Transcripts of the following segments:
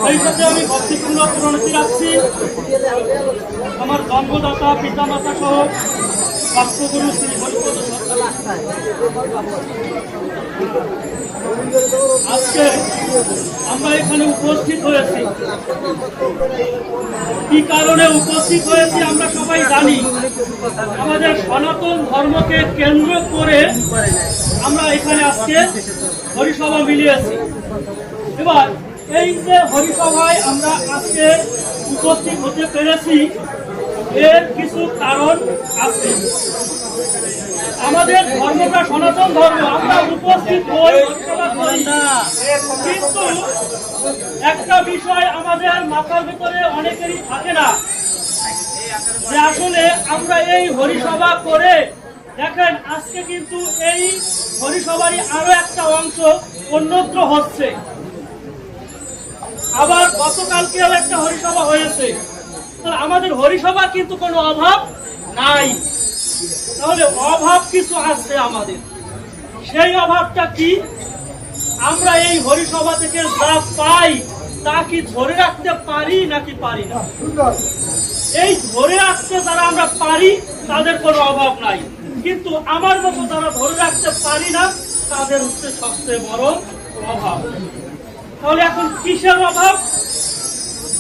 সেই সাথে আমি ভক্তিপূর্ণ প্রণতি রাখছি আমার জন্মদাতা পিতামাতা সহ বাক্যগুরু শ্রী হরিপদ সরকার। আজকে আমরা এখানে উপস্থিত হয়েছি, কি কারণে উপস্থিত হয়েছি আমরা সবাই জানি। আমাদের সনাতন ধর্মকে কেন্দ্র করে আমরা এখানে আজকে হরিসভা মিলিয়েছি। এবার এই যে হরিসভায় আমরা আজকে উপস্থিত হতে পেরেছি, এর কিছু কারণ আছে। আমাদের ধর্মটা সনাতন ধর্ম, আমরা উপস্থিত হই, কিন্তু একটা বিষয় আমাদের মাথার ভিতরে অনেকেরই থাকে না, যে আসলে আমরা এই হরিসভা করে দেখেন আজকে কিন্তু এই হরিসভারই আরো একটা অংশ অন্যত্র হচ্ছে। আবার গতকালকেও একটা হরিসভা হয়েছে। আমাদের হরিসভা কিন্তু কোনো অভাব নাই, তাহলে অভাব কিছু আছে আমাদের। সেই অভাবটা কি? আমরা এই হরিসভা থেকে যা পাই তা কি ধরে রাখতে পারি নাকি পারি না? এই ধরে রাখতে যারা আমরা পারি তাদের কোনো অভাব নাই, কিন্তু আমার মতো যারা ধরে রাখতে পারি না তাদের হচ্ছে সবচেয়ে বড় অভাব। তাহলে এখন কিসের অভাব?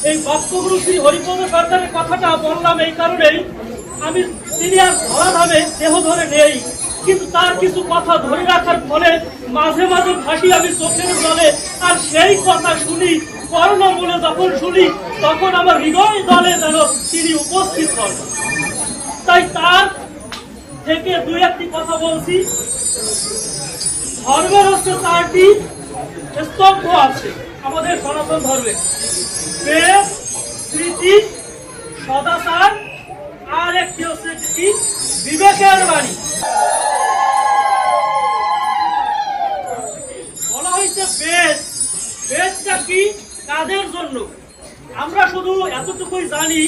এই ভক্তগুরু শ্রী হরিপদ সরকারের কথাটা বললাম এই কারণেই, আমি তিনি আর ধরাধামে দেহ ধরে নেই, কিন্তু তার কিছু কথা ধরে রাখার ফলে মাঝে মাঝে ভাসি আমি চোখের জলে। আর সেই কথা শুনি, কর্ণমূলে যখন শুনি তখন আমার হৃদয় দলে যেন তিনি উপস্থিত হন। তাই তার থেকে দুই একটি কথা বলছি। ধর্মের হচ্ছে চারটি স্তম্ভ আছে আমাদের সনাতন ধর্মে: বেদ, স্মৃতি, সদাচার, আর একটি হচ্ছে কি বিবেকের বাণী। বলা হয়েছে বেদ। বেদটা কি? কাদের জন্য? আমরা শুধু এতটুকুই জানি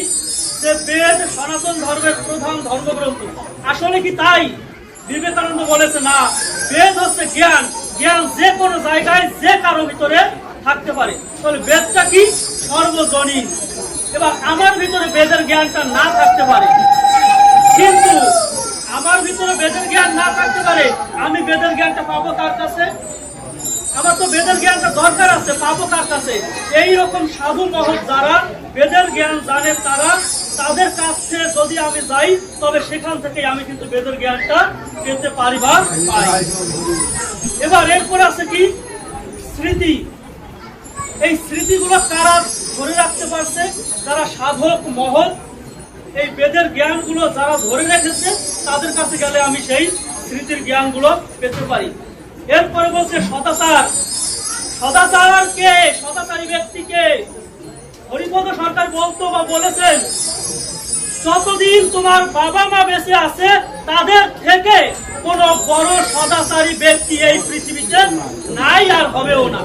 যে বেদ সনাতন ধর্মের প্রধান ধর্মগ্রন্থ। আসলে কি তাই? বিবেকানন্দ বলেছে না, বেদ হচ্ছে জ্ঞান। জ্ঞান যে কোনো জায়গায় যে কারো ভিতরে থাকতে পারে। তাহলে বেদটা কি? সর্বজনীন। এবার আমার ভিতরে বেদের জ্ঞানটা না থাকতে পারে, কিন্তু আমার ভিতরে বেদের জ্ঞান না থাকতে পারে, আমি বেদের জ্ঞানটা পাবো কার কাছে? আমার তো বেদের জ্ঞানটা দরকার আছে, পাবো কার কাছে? এইরকম সাধু মহৎ যারা বেদের জ্ঞান জানে তারা, তাদের কাছে যদি আমি যাই তবে সেখান থেকে আমি কিন্তু বেদের জ্ঞানটা পেতে পারি বা পাই। এবার এরপর আছে কি স্মৃতি। এই স্মৃতিগুলো কারা ধরে রাখতে পারছে? যারা সাধক মহৎ, এই বেদের জ্ঞানগুলো যারা ধরে রেখেছে তাদের কাছে গেলে আমি সেই স্মৃতির জ্ঞানগুলো পেতে পারি। এরপরে বলছে সদাচার। সদাচার কে? সদাচারী ব্যক্তিকে হরিপদ সরকার বলতো বা বলেছেন, যতদিন তোমার বাবা মা বেঁচে আছে তাদের থেকে কোন বড় সদাচারী ব্যক্তি এই পৃথিবীতে নাই আর হবেও না।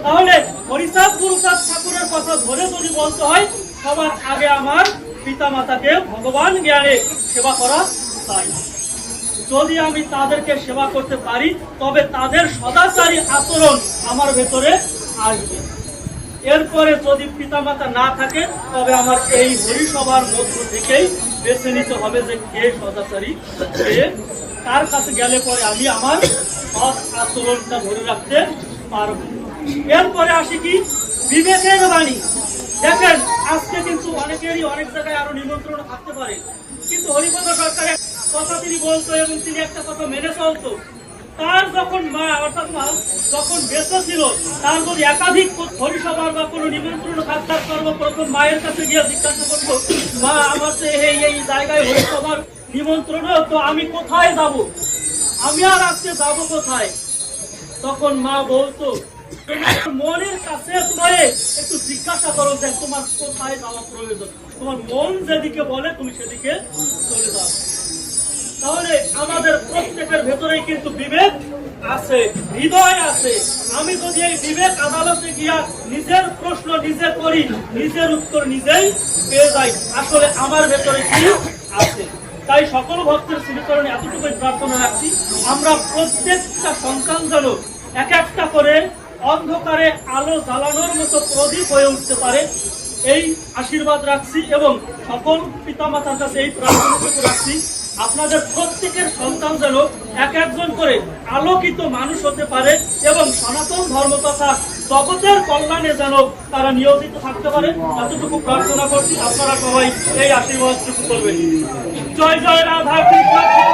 তাহলে হরিচাঁদ গুরুচাঁদ ঠাকুরের কথা ধরে যদি বলতে হয়, সবার আগে আমার পিতা মাতাকে ভগবান জ্ঞানে সেবা করা চাই। যদি আমি তাদেরকে সেবা করতে পারি তবে তাদের সদাচারী আচরণ আমার ভেতরে আসবে। এরপরে যদি পিতামাতা না থাকে তবে আমার এই হরিসভার মধ্য থেকেই বেছে নিতে হবে যে কে সদাচারী, কে তার কাছে গেলে পরে আমি আমার সৎ আচরণটা ধরে রাখতে পারব। এরপরে আসি কি বিবেকের বাণী। দেখেন আজকে কিন্তু অনেকেরই অনেক জায়গায় আরো নিমন্ত্রণ থাকতে পারে, কিন্তু হরিপদ সরকারের কথা তিনি বলতো এবং তিনি একটা কথা মেনে চলতো। তার যখন মা অর্থাৎ মা যখন বেঁচে ছিল, তার যদি একাধিক হরিসভার বা কোনো নিমন্ত্রণ থাকত, সর্বপ্রথম মায়ের কাছে গিয়ে জিজ্ঞাসা করতো, মা আমার তো এই জায়গায় হরিসভার নিমন্ত্রণ, তো আমি কোথায় যাব? আমি আর আজকে যাব কোথায়? তখন মা বলতো, মনের কাছে তোমার একটু জিজ্ঞাসা করো যে তোমার কোথায় যাওয়া প্রয়োজন। তোমার মন যেদিকে বলে তুমি সেদিকে চলে যাও। তাহলে আমাদের প্রত্যেকের ভেতরেই কিন্তু বিবেক আছে, হৃদয় আছে। আমি যদি এই বিবেক আদালতে গিয়া নিজের প্রশ্ন নিজে করি, নিজের উত্তর নিজেই পেয়ে যাই, আসলে আমার ভেতরে কি আছে। তাই সকল ভক্তের শ্রীচরণে এতটুকুই প্রার্থনা রাখছি, আমরা প্রত্যেকটা সন্তান যেন এক একটা করে অন্ধকারে আলো জ্বালানোর মতো প্রদীপ হয়ে উঠতে পারে, এই আশীর্বাদ রাখছি এবং সকল পিতামাতার কাছে এই প্রার্থনা রাখছি আপনাদের প্রত্যেকের সন্তান যেন এক একজন করে আলোকিত মানুষ হতে পারে এবং সনাতন ধর্ম তথা জগতের কল্যাণে যেন তারা নিয়োজিত থাকতে পারে, এতটুকু প্রার্থনা করছি। আপনারা সবাই এই আশীর্বাদটুকু করবেন। জয় জয় রাধা কৃষ্ণ।